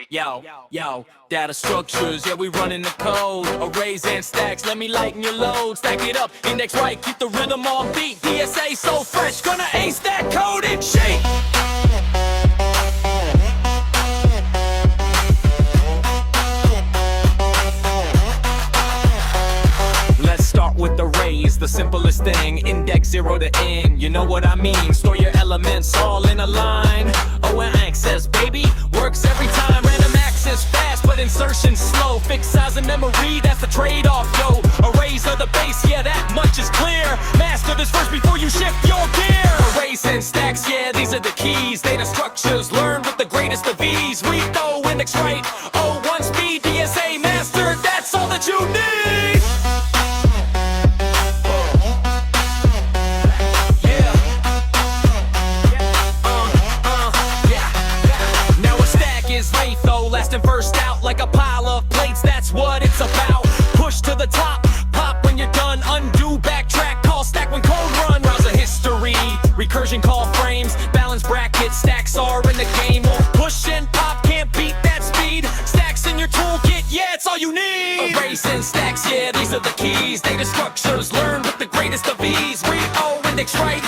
Yo, data structures, yeah, we running the code. Arrays and stacks, let me lighten your load. Stack it up, index right, keep the rhythm on beat. DSA so fresh, gonna ace that code and shake. Let's start with arrays, the simplest thing. Index 0 to n, you know what I mean. Store your elements all in a line. O and access, baby, works every time. Random access fast, but insertion slow. Fixed size and memory, that's the trade-off, yo. Arrays are the base, yeah, that much is clear. Master this first before you shift your gear. Arrays and stacks, yeah, these are the keys. Data structures, learn with the greatest of ease. LIFO, index right, O1 speed, DSA master, that's all that you need. Lasting first out like a pile of plates, that's what it's about. Push to the top, pop when you're done, undo, backtrack, call stack when code run. Browser history, recursion call frames, balance brackets, stacks are in the game. Push and pop, can't beat that speed. Stacks in your toolkit, yeah, it's all you need. Arrays and stacks, yeah, these are the keys. Data structures, learn with the greatest of ease. Read O, index right,